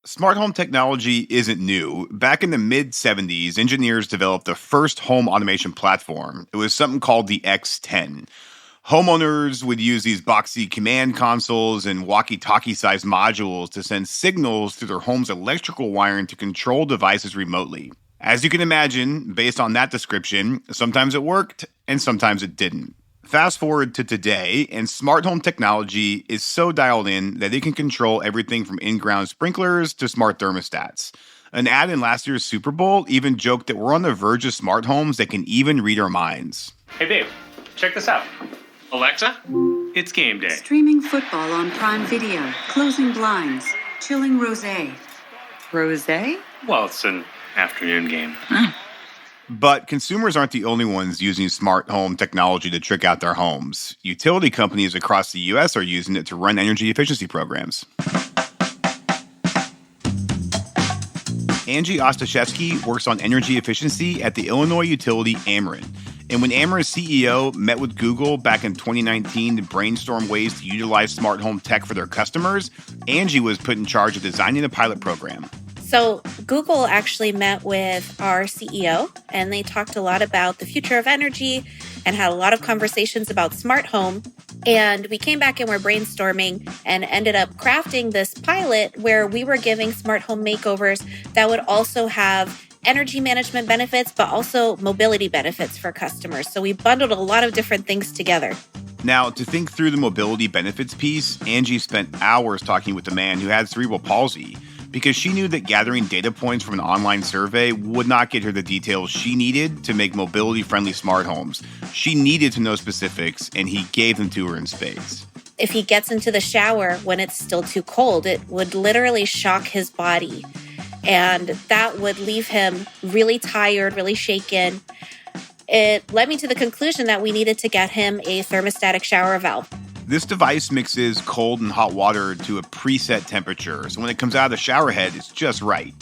Smart home technology isn't new. Back in the mid 70s, engineers developed the first home automation platform. It was something called the X10. Homeowners would use these boxy command consoles and walkie talkie sized modules to send signals through their home's electrical wiring to control devices remotely. As you can imagine, based on that description, sometimes it worked and sometimes it didn't. Fast forward to today, and smart home technology is so dialed in that it can control everything from in-ground sprinklers to smart thermostats. An ad in last year's Super Bowl even joked that we're on the verge of smart homes that can even read our minds. Hey babe, check this out. Alexa, it's game day. Streaming football on Prime Video, closing blinds, chilling rosé. Rosé? Well, it's an afternoon game. But consumers aren't the only ones using smart home technology to trick out their homes. Utility companies across the U.S. are using it to run energy efficiency programs. Angie Ostaszewski works on energy efficiency at the Illinois utility Ameren. And when Ameren's CEO met with Google back in 2019 to brainstorm ways to utilize smart home tech for their customers, Angie was put in charge of designing the pilot program. So Google actually met with our CEO, and they talked a lot about the future of energy and had a lot of conversations about smart home. And we came back and were brainstorming and ended up crafting this pilot where we were giving smart home makeovers that would also have energy management benefits, but also mobility benefits for customers. So we bundled a lot of different things together. Now, to think through the mobility benefits piece, Angie spent hours talking with the man who had cerebral palsy, because she knew that gathering data points from an online survey would not get her the details she needed to make mobility-friendly smart homes. She needed to know specifics, and he gave them to her in spades. If he gets into the shower when it's still too cold, it would literally shock his body. And that would leave him really tired, really shaken. It led me to the conclusion that we needed to get him a thermostatic shower valve. This device mixes cold and hot water to a preset temperature, so when it comes out of the shower head, it's just right.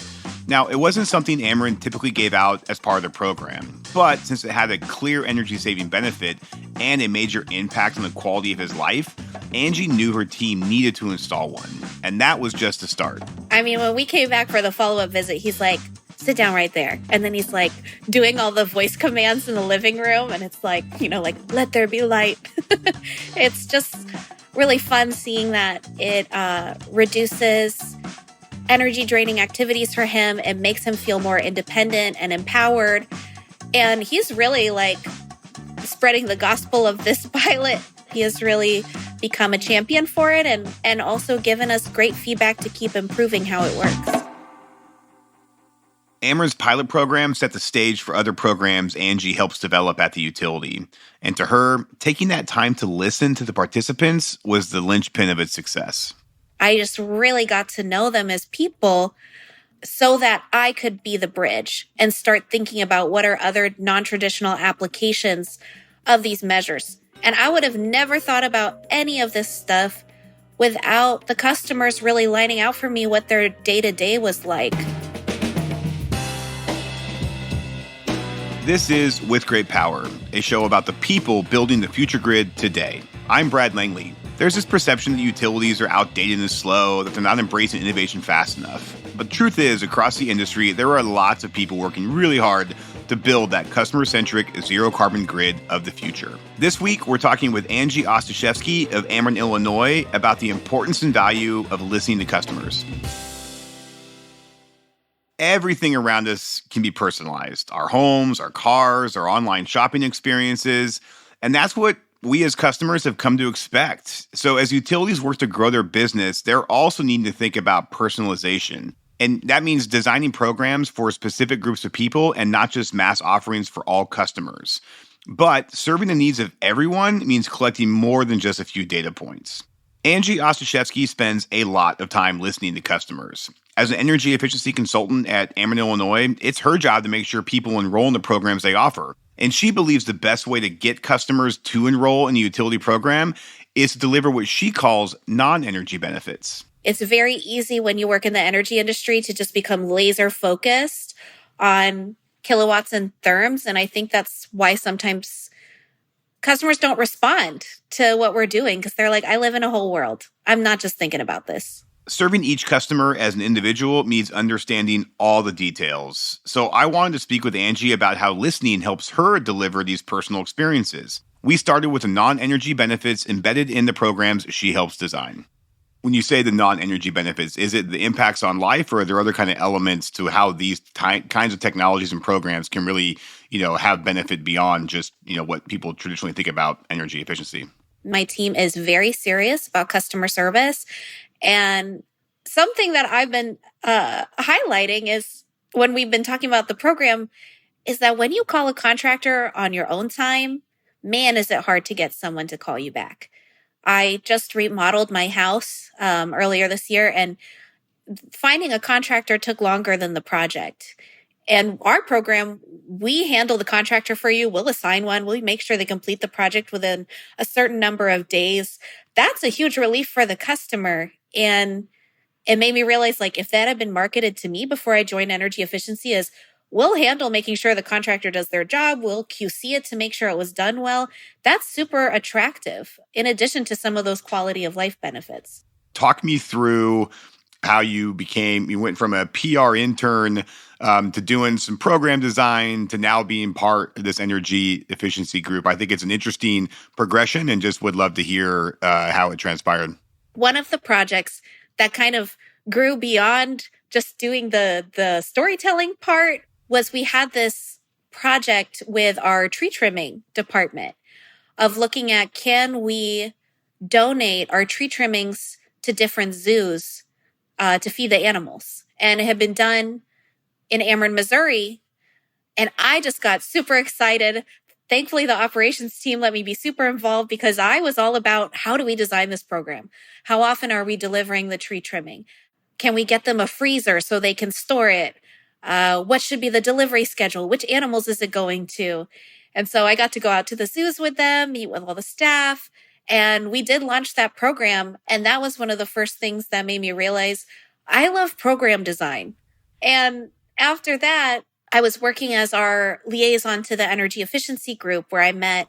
Now, it wasn't something Ameren typically gave out as part of their program, but since it had a clear energy-saving benefit and a major impact on the quality of his life, Angie knew her team needed to install one, and that was just the start. I mean, when we came back for the follow-up visit, he's like, sit down right there. And then he's like doing all the voice commands in the living room. And it's like, like, let there be light. It's just really fun seeing that it reduces energy draining activities for him. It makes him feel more independent and empowered. And he's really like spreading the gospel of this pilot. He has really become a champion for it and also given us great feedback to keep improving how it works. Ameren's pilot program set the stage for other programs Angie helps develop at the utility. And to her, taking that time to listen to the participants was the linchpin of its success. I just really got to know them as people so that I could be the bridge and start thinking about what are other non-traditional applications of these measures. And I would have never thought about any of this stuff without the customers really lining out for me what their day-to-day was like. This is With Great Power, a show about the people building the future grid today. I'm Brad Langley. There's this perception that utilities are outdated and slow, that they're not embracing innovation fast enough. But the truth is, across the industry, there are lots of people working really hard to build that customer-centric, zero-carbon grid of the future. This week, we're talking with Angie Ostaszewski of Ameren Illinois about the importance and value of listening to customers. Everything around us can be personalized. Our homes, our cars, our online shopping experiences. And that's what we as customers have come to expect. So as utilities work to grow their business, they're also needing to think about personalization. And that means designing programs for specific groups of people and not just mass offerings for all customers. But serving the needs of everyone means collecting more than just a few data points. Angie Ostaszewski spends a lot of time listening to customers. As an energy efficiency consultant at Ameren Illinois, it's her job to make sure people enroll in the programs they offer. And she believes the best way to get customers to enroll in a utility program is to deliver what she calls non-energy benefits. It's very easy when you work in the energy industry to just become laser focused on kilowatts and therms. And I think that's why sometimes customers don't respond to what we're doing because they're like, I live in a whole world. I'm not just thinking about this. Serving each customer as an individual means understanding all the details. So I wanted to speak with Angie about how listening helps her deliver these personal experiences. We started with the non-energy benefits embedded in the programs she helps design. When you say the non-energy benefits, is it the impacts on life, or are there other kind of elements to how these kinds of technologies and programs can really, have benefit beyond just, what people traditionally think about energy efficiency? My team is very serious about customer service. And something that I've been highlighting is when we've been talking about the program is that when you call a contractor on your own time, man, is it hard to get someone to call you back. I just remodeled my house earlier this year, and finding a contractor took longer than the project. And our program, we handle the contractor for you. We'll assign one. We'll make sure they complete the project within a certain number of days. That's a huge relief for the customer. And it made me realize, if that had been marketed to me before I joined energy efficiency, is we'll handle making sure the contractor does their job. We'll QC it to make sure it was done well. That's super attractive, in addition to some of those quality of life benefits. Talk me through how you went from a PR intern to doing some program design to now being part of this energy efficiency group. I think it's an interesting progression, and just would love to hear how it transpired. One of the projects that kind of grew beyond just doing the storytelling part was we had this project with our tree trimming department of looking at, can we donate our tree trimmings to different zoos to feed the animals? And it had been done in Ameren, Missouri. And I just got super excited. Thankfully, the operations team let me be super involved, because I was all about, how do we design this program? How often are we delivering the tree trimming? Can we get them a freezer so they can store it? What should be the delivery schedule? Which animals is it going to? And so I got to go out to the zoos with them, meet with all the staff, and we did launch that program. And that was one of the first things that made me realize I love program design. And after that, I was working as our liaison to the energy efficiency group, where I met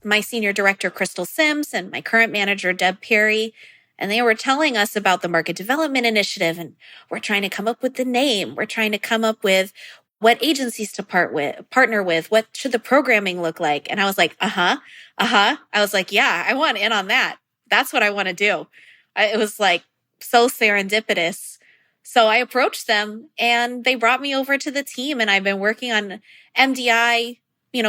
my senior director, Crystal Sims, and my current manager, Deb Perry. And they were telling us about the market development initiative. And we're trying to come up with the name. We're trying to come up with what agencies to partner with. What should the programming look like? And I was like, I was like, yeah, I want in on that. That's what I want to do. It was so serendipitous. So I approached them, and they brought me over to the team, and I've been working on MDI,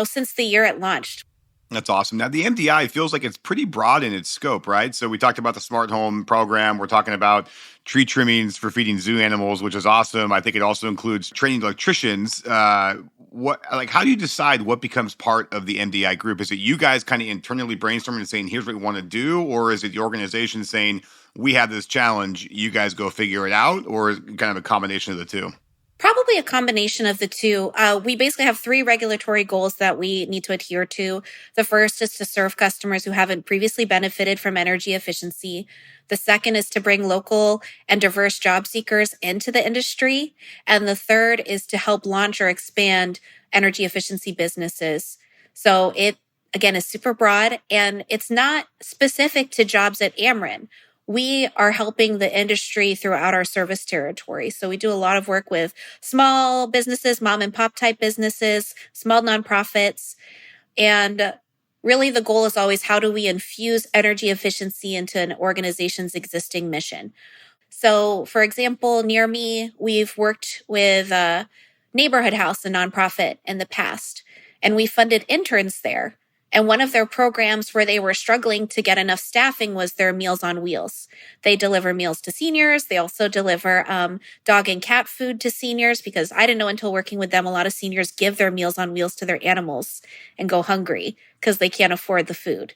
since the year it launched. That's awesome. Now, the MDI feels like it's pretty broad in its scope, right? So we talked about the smart home program. We're talking about tree trimmings for feeding zoo animals, which is awesome. I think it also includes training electricians. How do you decide what becomes part of the MDI group? Is it you guys kind of internally brainstorming and saying, here's what we want to do? Or is it the organization saying, we have this challenge, you guys go figure it out? Or is it kind of a combination of the two? Probably a combination of the two. We basically have 3 regulatory goals that we need to adhere to. The first is to serve customers who haven't previously benefited from energy efficiency. The second is to bring local and diverse job seekers into the industry. And the third is to help launch or expand energy efficiency businesses. So it, again, is super broad, and it's not specific to jobs at Ameren. We are helping the industry throughout our service territory. So we do a lot of work with small businesses, mom and pop type businesses, small nonprofits. And really the goal is always, how do we infuse energy efficiency into an organization's existing mission? So for example, near me, we've worked with a Neighborhood House, a nonprofit, in the past, and we funded interns there. And one of their programs where they were struggling to get enough staffing was their Meals on Wheels. They deliver meals to seniors. They also deliver dog and cat food to seniors, because I didn't know until working with them, a lot of seniors give their Meals on Wheels to their animals and go hungry because they can't afford the food.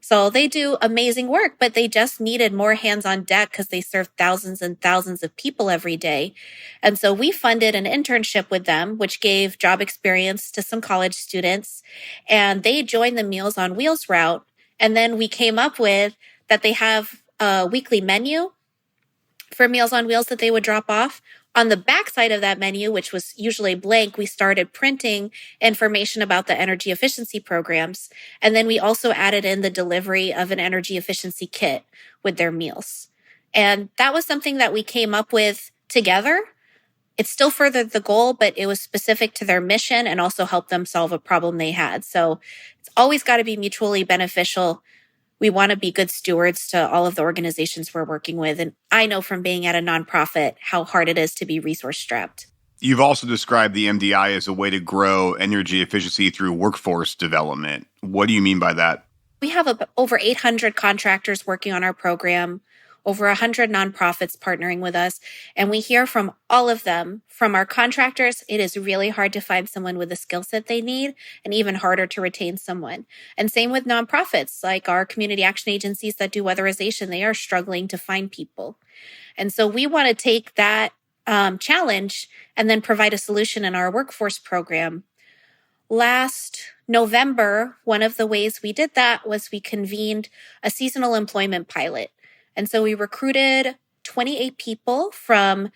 So they do amazing work, but they just needed more hands on deck because they serve thousands and thousands of people every day. And so we funded an internship with them, which gave job experience to some college students. And they joined the Meals on Wheels route. And then we came up with that they have a weekly menu for Meals on Wheels that they would drop off. On the backside of that menu, which was usually blank, we started printing information about the energy efficiency programs. And then we also added in the delivery of an energy efficiency kit with their meals. And that was something that we came up with together. It still furthered the goal, but it was specific to their mission and also helped them solve a problem they had. So it's always got to be mutually beneficial. We want to be good stewards to all of the organizations we're working with. And I know from being at a nonprofit how hard it is to be resource strapped. You've also described the MDI as a way to grow energy efficiency through workforce development. What do you mean by that? We have over 800 contractors working on our program, over 100 nonprofits partnering with us, and we hear from all of them. From our contractors, it is really hard to find someone with the skill set they need and even harder to retain someone. And same with nonprofits, like our community action agencies that do weatherization, they are struggling to find people. And so we want to take that challenge and then provide a solution in our workforce program. Last November, one of the ways we did that was we convened a seasonal employment pilot. And so we recruited 28 people from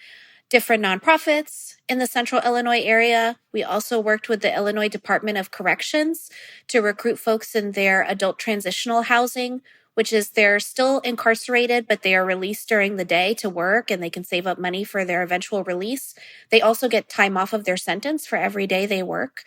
different nonprofits in the central Illinois area. We also worked with the Illinois Department of Corrections to recruit folks in their adult transitional housing, which is they're still incarcerated, but they are released during the day to work and they can save up money for their eventual release. They also get time off of their sentence for every day they work.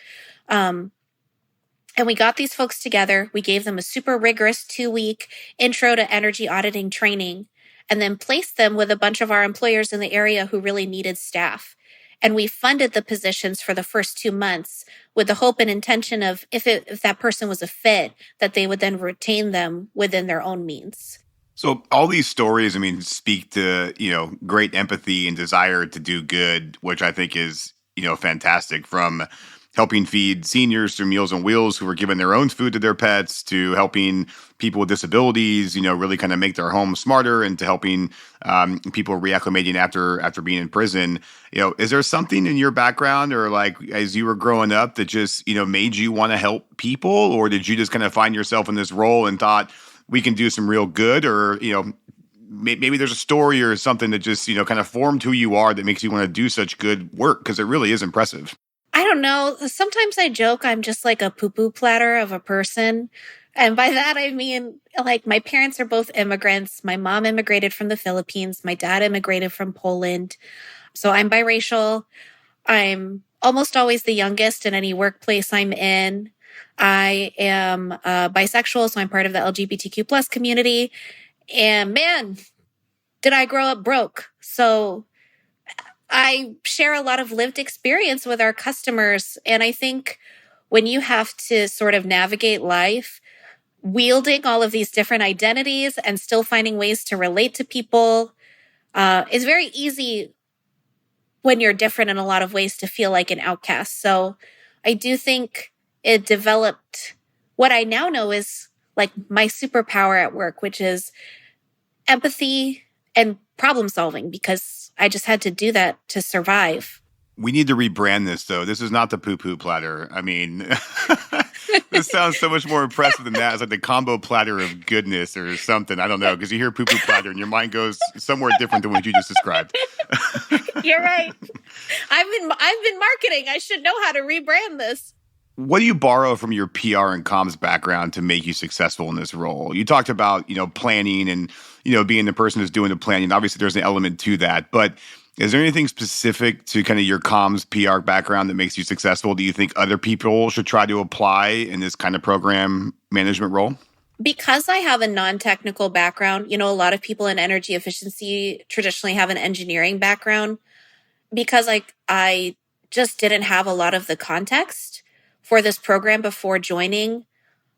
And we got these folks together. We gave them a super rigorous 2-week intro to energy auditing training and then placed them with a bunch of our employers in the area who really needed staff. And we funded the positions for the first 2 months with the hope and intention of if that person was a fit, that they would then retain them within their own means. So all these stories, speak to, great empathy and desire to do good, which I think is, fantastic, from helping feed seniors through Meals on Wheels who were giving their own food to their pets, to helping people with disabilities, really kind of make their homes smarter, and to helping people reacclimating after being in prison. Is there something in your background or like as you were growing up that just, made you want to help people? Or did you just kind of find yourself in this role and thought we can do some real good? Or, maybe there's a story or something that just, kind of formed who you are that makes you want to do such good work, because it really is impressive. I don't know. Sometimes I joke I'm just like a poo-poo platter of a person. And by that, I mean, like, my parents are both immigrants. My mom immigrated from the Philippines. My dad immigrated from Poland. So I'm biracial. I'm almost always the youngest in any workplace I'm in. I am bisexual, so I'm part of the LGBTQ plus community. And man, did I grow up broke. So I share a lot of lived experience with our customers. And I think when you have to sort of navigate life, wielding all of these different identities and still finding ways to relate to people is very easy when you're different in a lot of ways to feel like an outcast. So I do think it developed what I now know is like my superpower at work, which is empathy and problem solving, because I just had to do that to survive. We need to rebrand this, though. This is not the poo-poo platter. This sounds so much more impressive than that. It's like the combo platter of goodness or something. I don't know, because you hear poo-poo platter and your mind goes somewhere different than what you just described. You're right. I've been marketing. I should know how to rebrand this. What do you borrow from your PR and comms background to make you successful in this role? You talked about, planning and, being the person who's doing the planning. Obviously, there's an element to that. But is there anything specific to kind of your comms PR background that makes you successful? Do you think other people should try to apply in this kind of program management role? Because I have a non-technical background, a lot of people in energy efficiency traditionally have an engineering background. Because I just didn't have a lot of the context for this program before joining.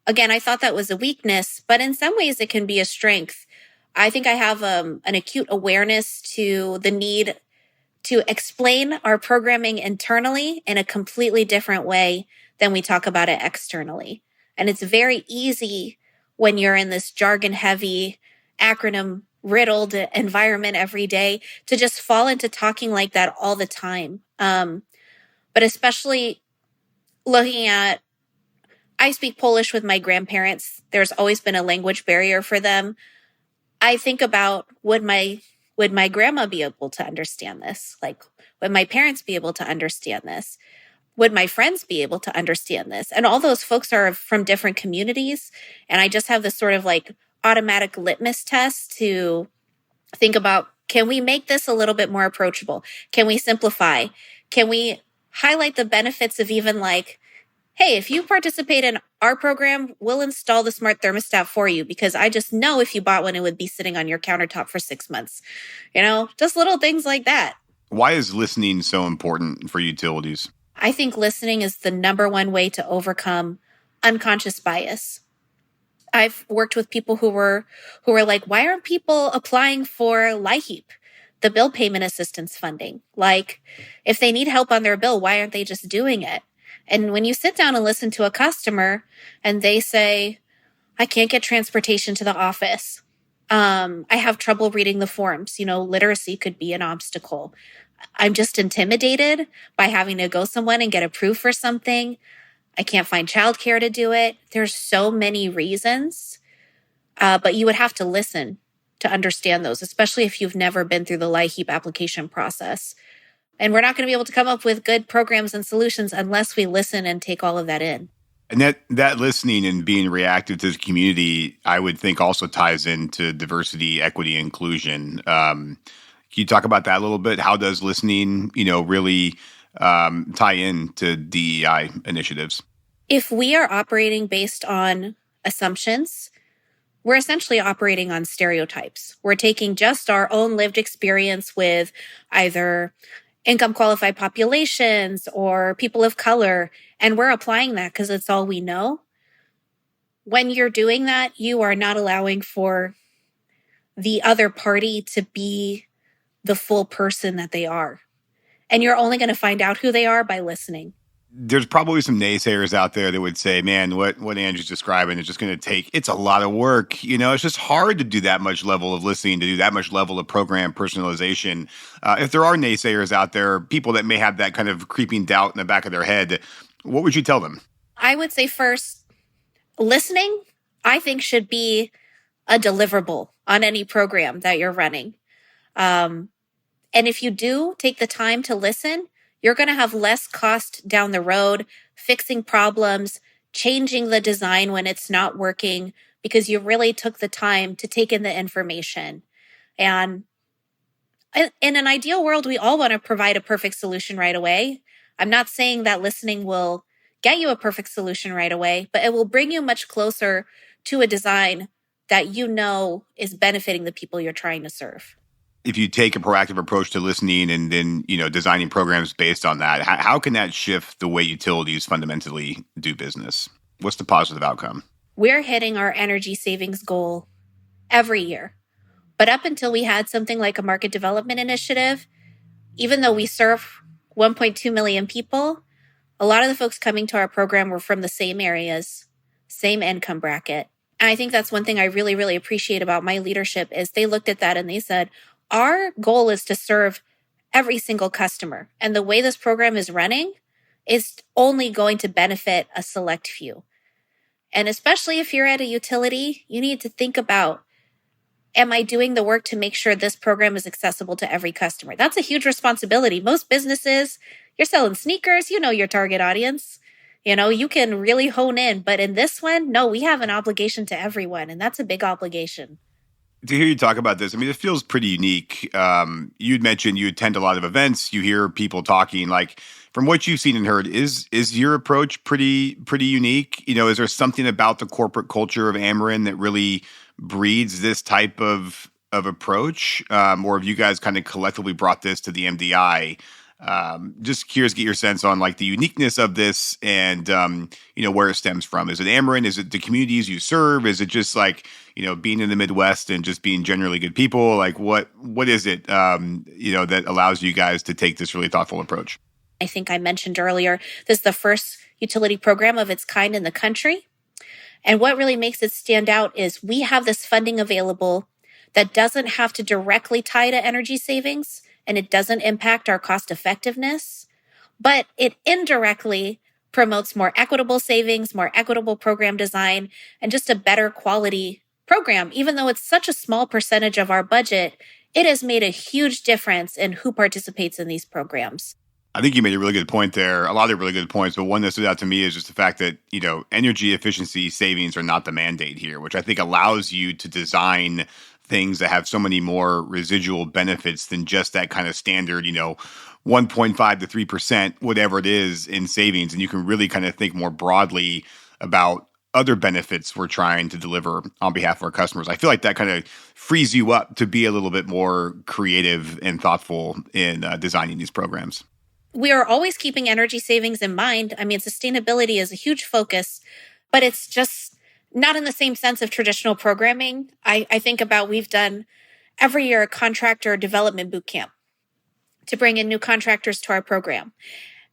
Again, I thought that was a weakness, but in some ways it can be a strength. I think I have an acute awareness to the need to explain our programming internally in a completely different way than we talk about it externally. And it's very easy when you're in this jargon-heavy, acronym-riddled environment every day to just fall into talking like that all the time. But especially looking at, I speak Polish with my grandparents. There's always been a language barrier for them. I think about, would my grandma be able to understand this? Like, would my parents be able to understand this? Would my friends be able to understand this? And all those folks are from different communities. And I just have this sort of like automatic litmus test to Think about, can we make this a little bit more approachable? Can we simplify? Can we highlight the benefits of even like, hey, if you participate in our program, we'll install the smart thermostat for you because I just know if you bought one, it would be sitting on your countertop for 6 months. Just little things like that. Why is listening so important for utilities? I think listening is the number one way to overcome unconscious bias. I've worked with people who were like, why aren't people applying for LIHEAP, the bill payment assistance funding? Like, if they need help on their bill, why aren't they just doing it? And when you sit down and listen to a customer and they say, I can't get transportation to the office. I have trouble reading the forms. Literacy could be an obstacle. I'm just intimidated by having to go somewhere and get approved for something. I can't find childcare to do it. There's so many reasons, but you would have to listen to understand those, especially if you've never been through the LIHEAP application process. And we're not going to be able to come up with good programs and solutions unless we listen and take all of that in. And that listening and being reactive to the community, I would think also ties into diversity, equity, inclusion. Can you talk about that a little bit? How does listening, really tie into DEI initiatives? If we are operating based on assumptions, we're essentially operating on stereotypes. We're taking just our own lived experience with either income qualified populations or people of color, and we're applying that because it's all we know. When you're doing that, you are not allowing for the other party to be the full person that they are. And you're only going to find out who they are by listening. There's probably some naysayers out there that would say, man, what Angie's describing is just going to it's a lot of work. It's just hard to do that much level of listening, to do that much level of program personalization. If there are naysayers out there, people that may have that kind of creeping doubt in the back of their head, what would you tell them? I would say first, listening, I think, should be a deliverable on any program that you're running. And if you do take the time to listen, you're going to have less cost down the road, fixing problems, changing the design when it's not working, because you really took the time to take in the information. And in an ideal world, we all want to provide a perfect solution right away. I'm not saying that listening will get you a perfect solution right away, but it will bring you much closer to a design that is benefiting the people you're trying to serve. If you take a proactive approach to listening and then, designing programs based on that, how can that shift the way utilities fundamentally do business? What's the positive outcome? We're hitting our energy savings goal every year. But up until we had something like a market development initiative, even though we serve 1.2 million people, a lot of the folks coming to our program were from the same areas, same income bracket. And I think that's one thing I really, really appreciate about my leadership is they looked at that and they said, our goal is to serve every single customer. And the way this program is running is only going to benefit a select few. And especially if you're at a utility, you need to think about, am I doing the work to make sure this program is accessible to every customer? That's a huge responsibility. Most businesses, you're selling sneakers, your target audience. You can really hone in. But in this one, no, we have an obligation to everyone. And that's a big obligation. To hear you talk about this, it feels pretty unique. You'd mentioned you attend a lot of events. You hear people talking. Like, from what you've seen and heard, is your approach pretty unique? Is there something about the corporate culture of Ameren that really breeds this type of approach? Or have you guys kind of collectively brought this to the MDI? Just curious to get your sense on like the uniqueness of this and, where it stems from. Is it Ameren? Is it the communities you serve? Is it just like, being in the Midwest and just being generally good people? Like what is it, that allows you guys to take this really thoughtful approach? I think I mentioned earlier, this is the first utility program of its kind in the country. And what really makes it stand out is we have this funding available that doesn't have to directly tie to energy savings, and it doesn't impact our cost effectiveness, but it indirectly promotes more equitable savings, more equitable program design, and just a better quality program. Even though it's such a small percentage of our budget, it has made a huge difference in who participates in these programs. I think you made a really good point there. A lot of really good points, but one that stood out to me is just the fact that, energy efficiency savings are not the mandate here, which I think allows you to design things that have so many more residual benefits than just that kind of standard, 1.5 to 3%, whatever it is in savings. And you can really kind of think more broadly about other benefits we're trying to deliver on behalf of our customers. I feel like that kind of frees you up to be a little bit more creative and thoughtful in designing these programs. We are always keeping energy savings in mind. I mean, sustainability is a huge focus, but it's just not in the same sense of traditional programming. I think about, we've done every year a contractor development boot camp to bring in new contractors to our program.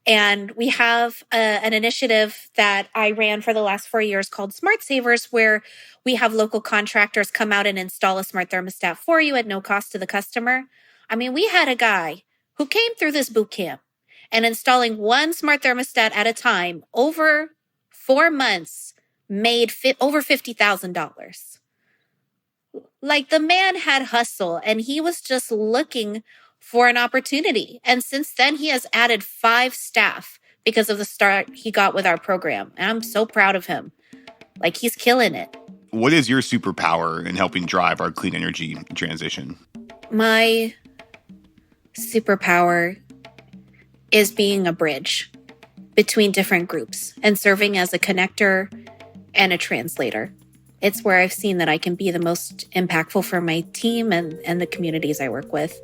And we have an initiative that I ran for the last 4 years called Smart Savers, where we have local contractors come out and install a smart thermostat for you at no cost to the customer. I mean, we had a guy who came through this boot camp and installing one smart thermostat at a time over 4 months made over $50,000. Like, the man had hustle and he was just looking for an opportunity. And since then, he has added 5 staff because of the start he got with our program. And I'm so proud of him. Like, he's killing it. What is your superpower in helping drive our clean energy transition? My superpower is being a bridge between different groups and serving as a connector and a translator. It's where I've seen that I can be the most impactful for my team and the communities I work with.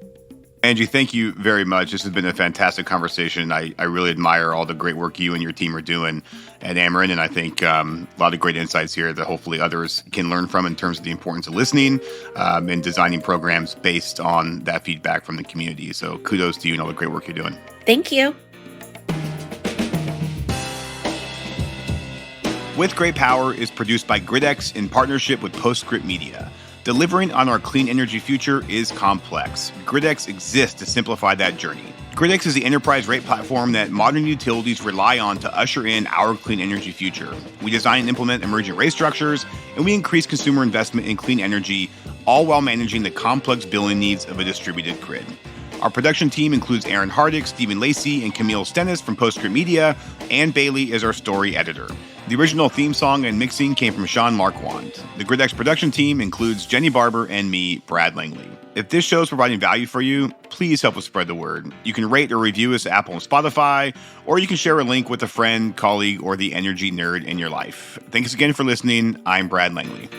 Angie, thank you very much. This has been a fantastic conversation. I really admire all the great work you and your team are doing at Ameren, and I think a lot of great insights here that hopefully others can learn from in terms of the importance of listening and designing programs based on that feedback from the community. So kudos to you and all the great work you're doing. Thank you. With Great Power is produced by GridX in partnership with Postscript Media. Delivering on our clean energy future is complex. GridX exists to simplify that journey. GridX is the enterprise rate platform that modern utilities rely on to usher in our clean energy future. We design and implement emergent rate structures, and we increase consumer investment in clean energy, all while managing the complex billing needs of a distributed grid. Our production team includes Aaron Hardick, Stephen Lacey, and Camille Stennis from Postscript Media. Ann Bailey is our story editor. The original theme song and mixing came from Sean Marquand. The GridX production team includes Jenny Barber and me, Brad Langley. If this show is providing value for you, please help us spread the word. You can rate or review us at Apple and Spotify, or you can share a link with a friend, colleague, or the energy nerd in your life. Thanks again for listening. I'm Brad Langley.